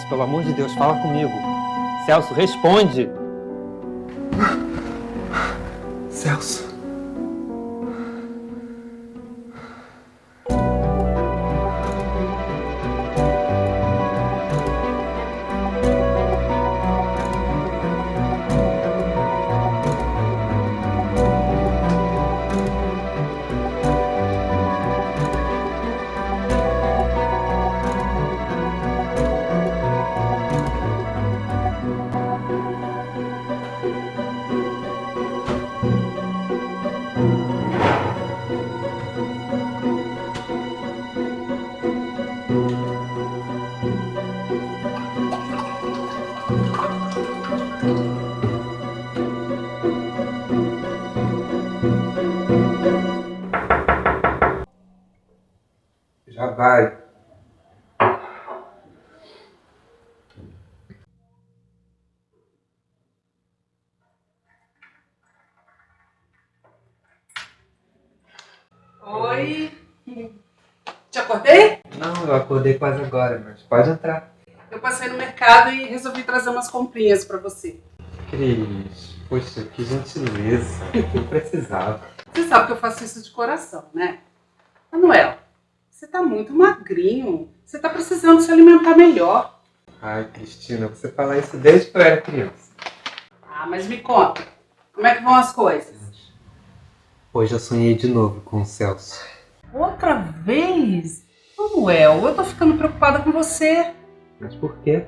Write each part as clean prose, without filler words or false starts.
Celso, pelo amor de Deus, fala comigo. Celso, responde. Celso. Já vai. Oi. Te acordei? Não, eu acordei quase agora, mas pode entrar. Eu passei no mercado e resolvi trazer umas comprinhas pra você. Cris, poxa, que gentileza. Eu precisava. Você sabe que eu faço isso de coração, né? Manuel, você tá muito magrinho. Você tá precisando se alimentar melhor. Ai, Cristina, você fala isso desde que eu era criança. Ah, mas me conta. Como é que vão as coisas? Hoje eu sonhei de novo com o Celso. Outra vez? Manuel, eu tô ficando preocupada com você. Mas por quê?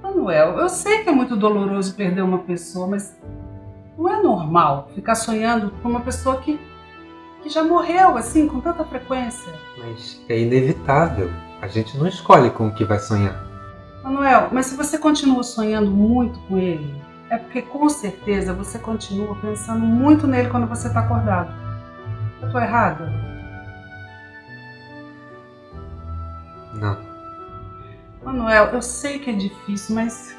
Manuel, eu sei que é muito doloroso perder uma pessoa, mas não é normal ficar sonhando com uma pessoa que já morreu, assim, com tanta frequência. Mas é inevitável. A gente não escolhe com o que vai sonhar. Manuel, mas se você continua sonhando muito com ele, é porque com certeza você continua pensando muito nele quando você está acordado. Eu tô errada? Não. Manuel, eu sei que é difícil, mas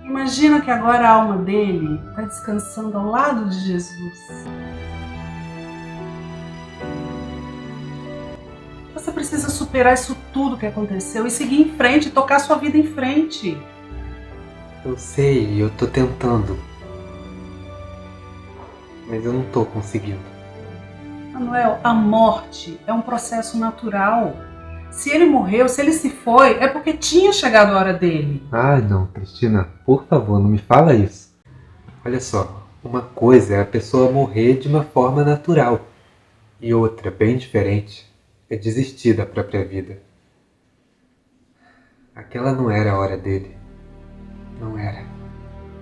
imagina que agora a alma dele está descansando ao lado de Jesus. Você precisa superar isso tudo que aconteceu e seguir em frente, tocar sua vida em frente. Eu sei, eu tô tentando. Mas eu não tô conseguindo. Manuel, a morte é um processo natural. Se ele morreu, se ele se foi, é porque tinha chegado a hora dele. Ah, não, Cristina, por favor, não me fala isso. Olha só, uma coisa é a pessoa morrer de uma forma natural. E outra, bem diferente, é desistir da própria vida. Aquela não era a hora dele. Não era.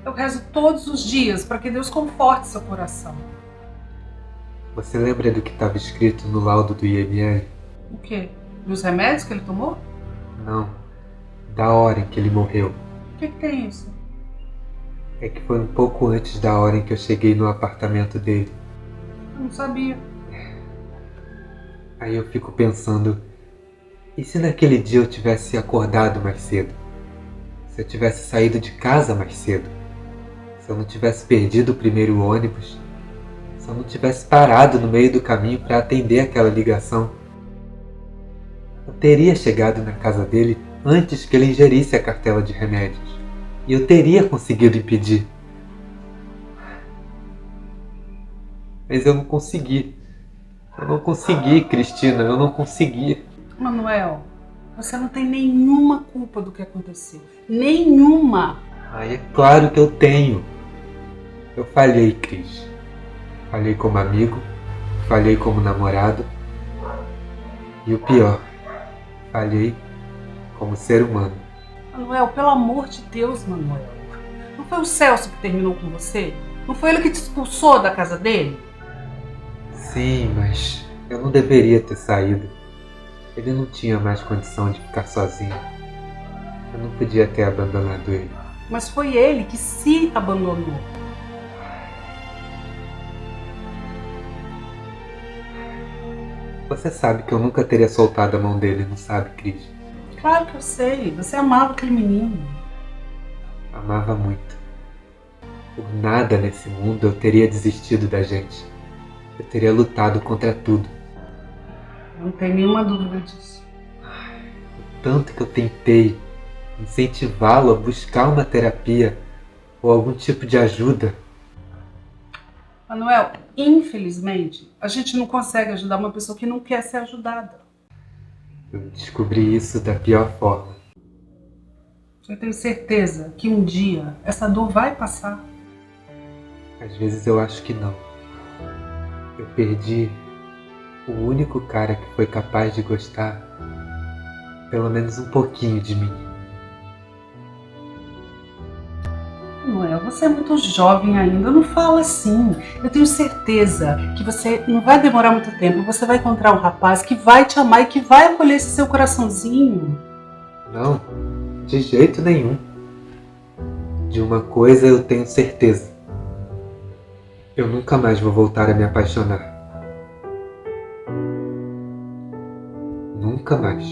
Eu rezo todos os dias para que Deus conforte seu coração. Você lembra do que estava escrito no laudo do IML? O quê? Dos remédios que ele tomou? Não. Da hora em que ele morreu. O que tem isso? É que foi um pouco antes da hora em que eu cheguei no apartamento dele. Eu não sabia. Aí eu fico pensando, e se naquele dia eu tivesse acordado mais cedo? Se eu tivesse saído de casa mais cedo? Se eu não tivesse perdido o primeiro ônibus? Se eu não tivesse parado no meio do caminho para atender aquela ligação? Eu teria chegado na casa dele antes que ele ingerisse a cartela de remédios. E eu teria conseguido impedir. Mas eu não consegui. Eu não consegui, Cristina, eu não consegui. Manuel, você não tem nenhuma culpa do que aconteceu. Nenhuma. Ai, é claro que eu tenho. Eu falhei, Cris. Falhei como amigo, falhei como namorado. E o pior, falhei como ser humano. Manuel, pelo amor de Deus, Manuel. Não foi o Celso que terminou com você? Não foi ele que te expulsou da casa dele? Sim, mas eu não deveria ter saído. Ele não tinha mais condição de ficar sozinho. Eu não podia ter abandonado ele. Mas foi ele que se abandonou. Você sabe que eu nunca teria soltado a mão dele, não sabe, Cris? Claro que eu sei. Você amava aquele menino. Amava muito. Por nada nesse mundo eu teria desistido da gente. Eu teria lutado contra tudo. Não tem nenhuma dúvida disso. O tanto que eu tentei, incentivá-lo a buscar uma terapia ou algum tipo de ajuda. Manuel, infelizmente, a gente não consegue ajudar uma pessoa que não quer ser ajudada. Eu descobri isso da pior forma. Eu tenho certeza que um dia essa dor vai passar. Às vezes eu acho que não. Eu perdi o único cara que foi capaz de gostar pelo menos um pouquinho de mim. Manuel, você é muito jovem ainda, não fala assim. Eu tenho certeza que você não vai demorar muito tempo. Você vai encontrar um rapaz que vai te amar e que vai acolher esse seu coraçãozinho. Não, de jeito nenhum. De uma coisa eu tenho certeza. Eu nunca mais vou voltar a me apaixonar. Nunca mais.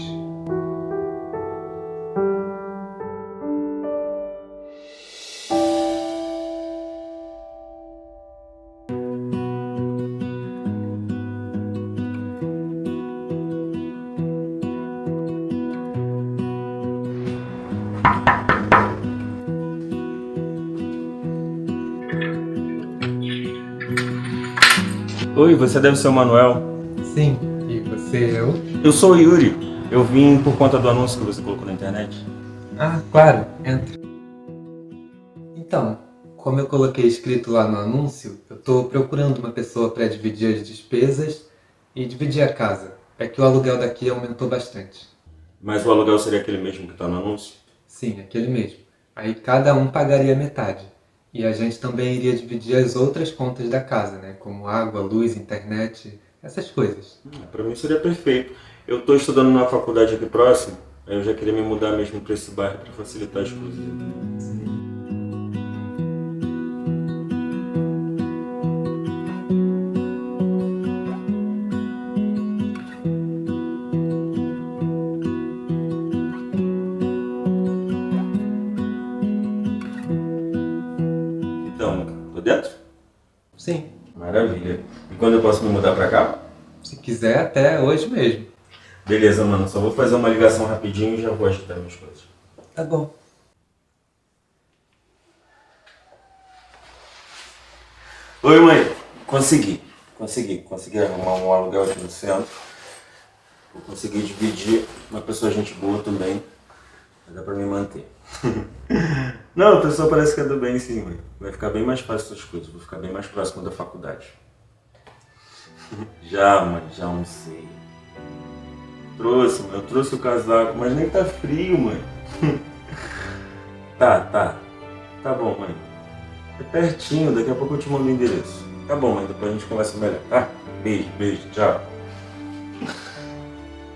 Oi, você deve ser o Manuel. Sim, e você, eu? Eu sou o Yuri. Eu vim por conta do anúncio que você colocou na internet. Ah, claro, entra. Então, como eu coloquei escrito lá no anúncio, eu tô procurando uma pessoa para dividir as despesas e dividir a casa. É que o aluguel daqui aumentou bastante. Mas o aluguel seria aquele mesmo que está no anúncio? Sim, aquele mesmo. Aí cada um pagaria metade. E a gente também iria dividir as outras contas da casa, né? Como água, luz, internet, essas coisas. Para mim seria perfeito. Eu estou estudando numa faculdade aqui próximo, aí eu já queria me mudar mesmo para esse bairro para facilitar as coisas. Então, tô dentro? Sim, Maravilha. E quando eu posso me mudar para cá? se quiser até hoje mesmo. Beleza, mano. Só vou fazer uma ligação rapidinho e já vou ajeitar minhas coisas. Tá bom. Oi, mãe. Consegui arrumar um aluguel aqui no centro. Vou conseguir dividir. Uma pessoa gente boa também. Dá pra me manter. Não, a pessoa parece que é do bem, sim, mãe. Vai ficar bem mais fácil essas coisas. Vou ficar bem mais próximo da faculdade. Já, mãe, já almocei. Eu trouxe o casaco, mas nem tá frio, mãe. Tá bom, mãe. É pertinho, daqui a pouco eu te mando o endereço. Tá bom, mãe, depois a gente conversa melhor, tá? Beijo, tchau.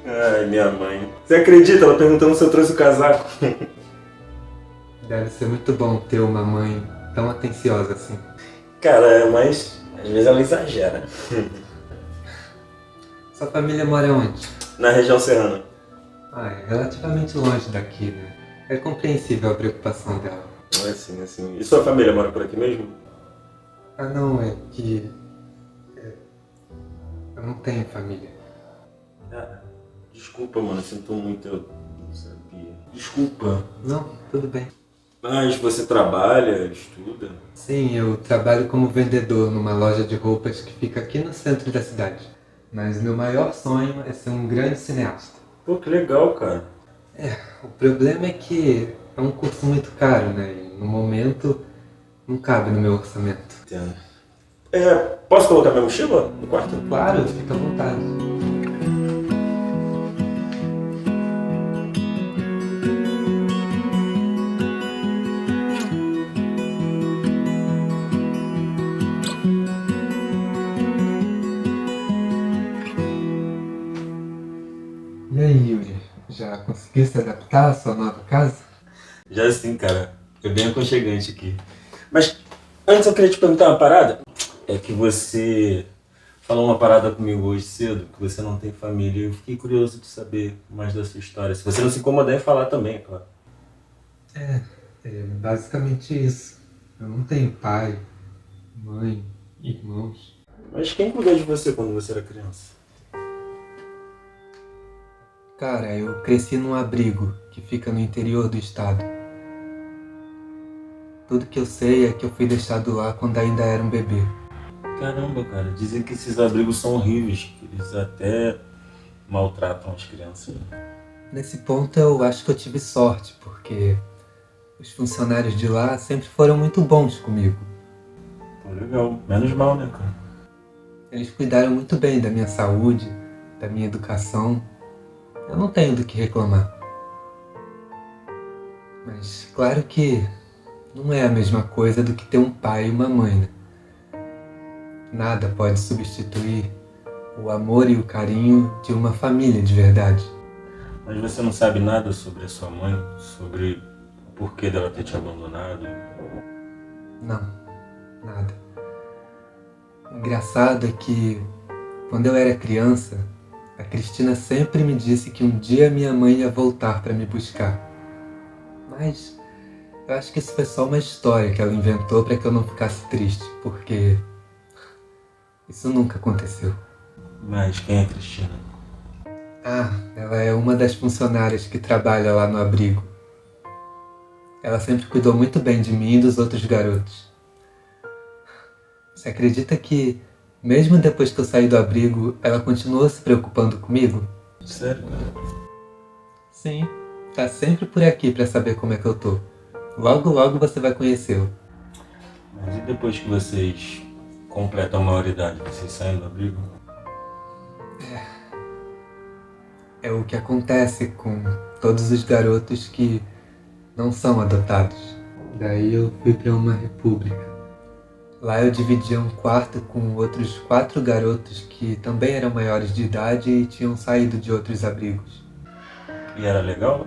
Ai, minha mãe. Você acredita? Ela perguntando se eu trouxe o casaco. Deve ser muito bom ter uma mãe tão atenciosa assim. Cara, mas às vezes ela exagera. Sua família mora onde? Na região serrana. Ah, é relativamente longe daqui, né? É compreensível a preocupação dela. É assim. E sua família mora por aqui mesmo? Ah, não, é que... eu não tenho família. Ah, desculpa, mano, eu sinto muito, eu não sabia. Desculpa. Não, tudo bem. Mas você trabalha, estuda? Sim, eu trabalho como vendedor numa loja de roupas que fica aqui no centro da cidade. Mas meu maior sonho é ser um grande cineasta. Pô, que legal, cara. O problema é que é um curso muito caro, né? E no momento não cabe no meu orçamento. Entendo. Posso colocar minha mochila no quarto? Claro, fica à vontade. E aí, Yuri? Já conseguiu se adaptar à sua nova casa? Já sim, cara. É bem aconchegante aqui. Mas antes eu queria te perguntar uma parada. É que você falou uma parada comigo hoje cedo, que você não tem família. Eu fiquei curioso de saber mais da sua história. Se você não se incomodar em falar também, é claro. É basicamente isso. Eu não tenho pai, mãe, irmãos. Mas quem cuidou de você quando você era criança? Cara, eu cresci num abrigo que que fica no interior do estado. Tudo que eu sei é que eu fui deixado lá quando ainda era um bebê. Caramba, cara, dizem que esses abrigos são horríveis, que eles até maltratam as crianças. Nesse ponto eu acho que eu tive sorte, porque os funcionários de lá sempre foram muito bons comigo. Pô, legal. Menos mal, né, cara? Eles cuidaram muito bem da minha saúde, da minha educação. Eu não tenho do que reclamar. Mas claro que não é a mesma coisa do que ter um pai e uma mãe, né? Nada pode substituir o amor e o carinho de uma família de verdade. Mas você não sabe nada sobre a sua mãe? Sobre o porquê dela ter te abandonado? Não, nada. O engraçado é que, quando eu era criança, a Cristina sempre me disse que um dia minha mãe ia voltar para me buscar. Mas eu acho que isso foi só uma história que ela inventou para que eu não ficasse triste, porque isso nunca aconteceu. Mas quem é a Cristina? Ah, ela é uma das funcionárias que trabalha lá no abrigo. Ela sempre cuidou muito bem de mim e dos outros garotos. Você acredita que, mesmo depois que eu saí do abrigo, ela continuou se preocupando comigo? Sério, cara? Sim, tá sempre por aqui pra saber como é que eu tô. Logo, logo você vai conhecê-lo. Mas e depois que vocês completam a maioridade, vocês saem do abrigo? É o que acontece com todos os garotos que não são adotados. Daí eu fui pra uma república. Lá eu dividia um quarto com outros 4 garotos que também eram maiores de idade e tinham saído de outros abrigos. E era legal?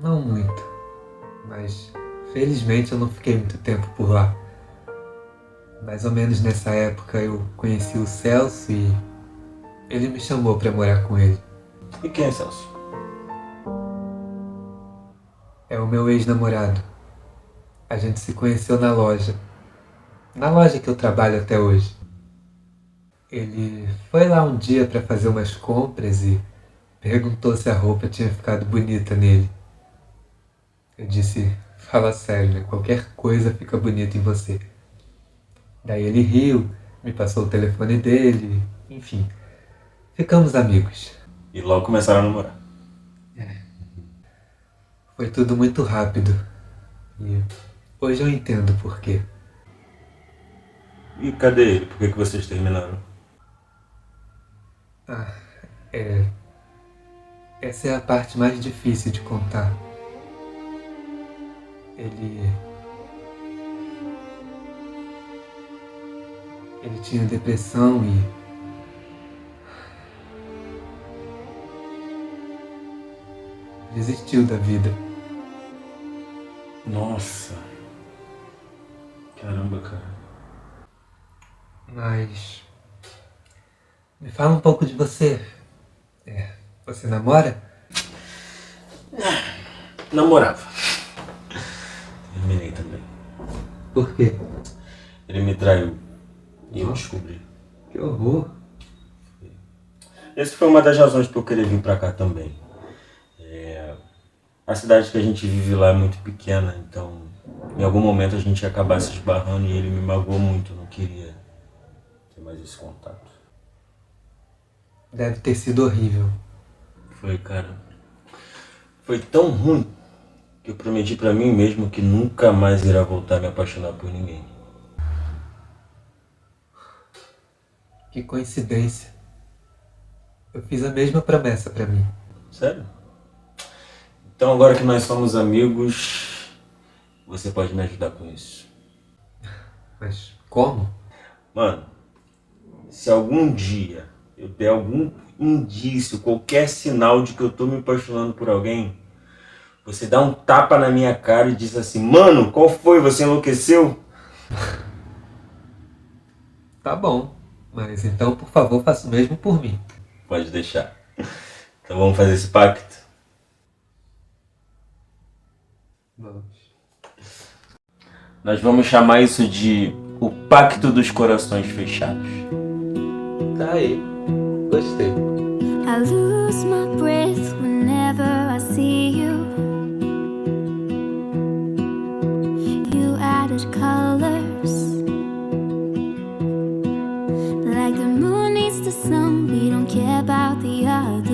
Não muito, mas felizmente eu não fiquei muito tempo por lá. Mais ou menos nessa época eu conheci o Celso e ele me chamou pra morar com ele. E quem é Celso? É o meu ex-namorado. A gente se conheceu na loja que eu trabalho até hoje. Ele foi lá um dia pra fazer umas compras e perguntou se a roupa tinha ficado bonita nele. Eu disse, fala sério, né? Qualquer coisa fica bonita em você. Daí ele riu, me passou o telefone dele, enfim. Ficamos amigos. E logo começaram a namorar. Foi tudo muito rápido. E hoje eu entendo por quê. E cadê ele? Por que vocês terminaram? Essa é a parte mais difícil de contar. Ele tinha depressão e desistiu da vida. Nossa. Caramba, cara. Mas me fala um pouco de você. Você namora? Namorava. Terminei também. Por quê? Ele me traiu. E eu descobri. Que horror. Essa foi uma das razões pra eu querer vir pra cá também. A cidade que a gente vive lá é muito pequena, então em algum momento a gente ia acabar se esbarrando e ele me magoou muito, eu não queria ter mais esse contato. Deve ter sido horrível. Foi, cara. Foi tão ruim que eu prometi pra mim mesmo que nunca mais irá voltar a me apaixonar por ninguém. Que coincidência. Eu fiz a mesma promessa pra mim. Sério? Então agora que nós somos amigos, você pode me ajudar com isso. Mas como? Mano, se algum dia eu der algum indício, qualquer sinal de que eu tô me apaixonando por alguém, você dá um tapa na minha cara e diz assim, mano, qual foi? Você enlouqueceu? Tá bom. Mas então, por favor, faça o mesmo por mim. Pode deixar. Então vamos fazer esse pacto? Vamos. Nós vamos chamar isso de o Pacto dos Corações Fechados. Tá aí. Gostei. I lose my breath to some, we don't care about the others.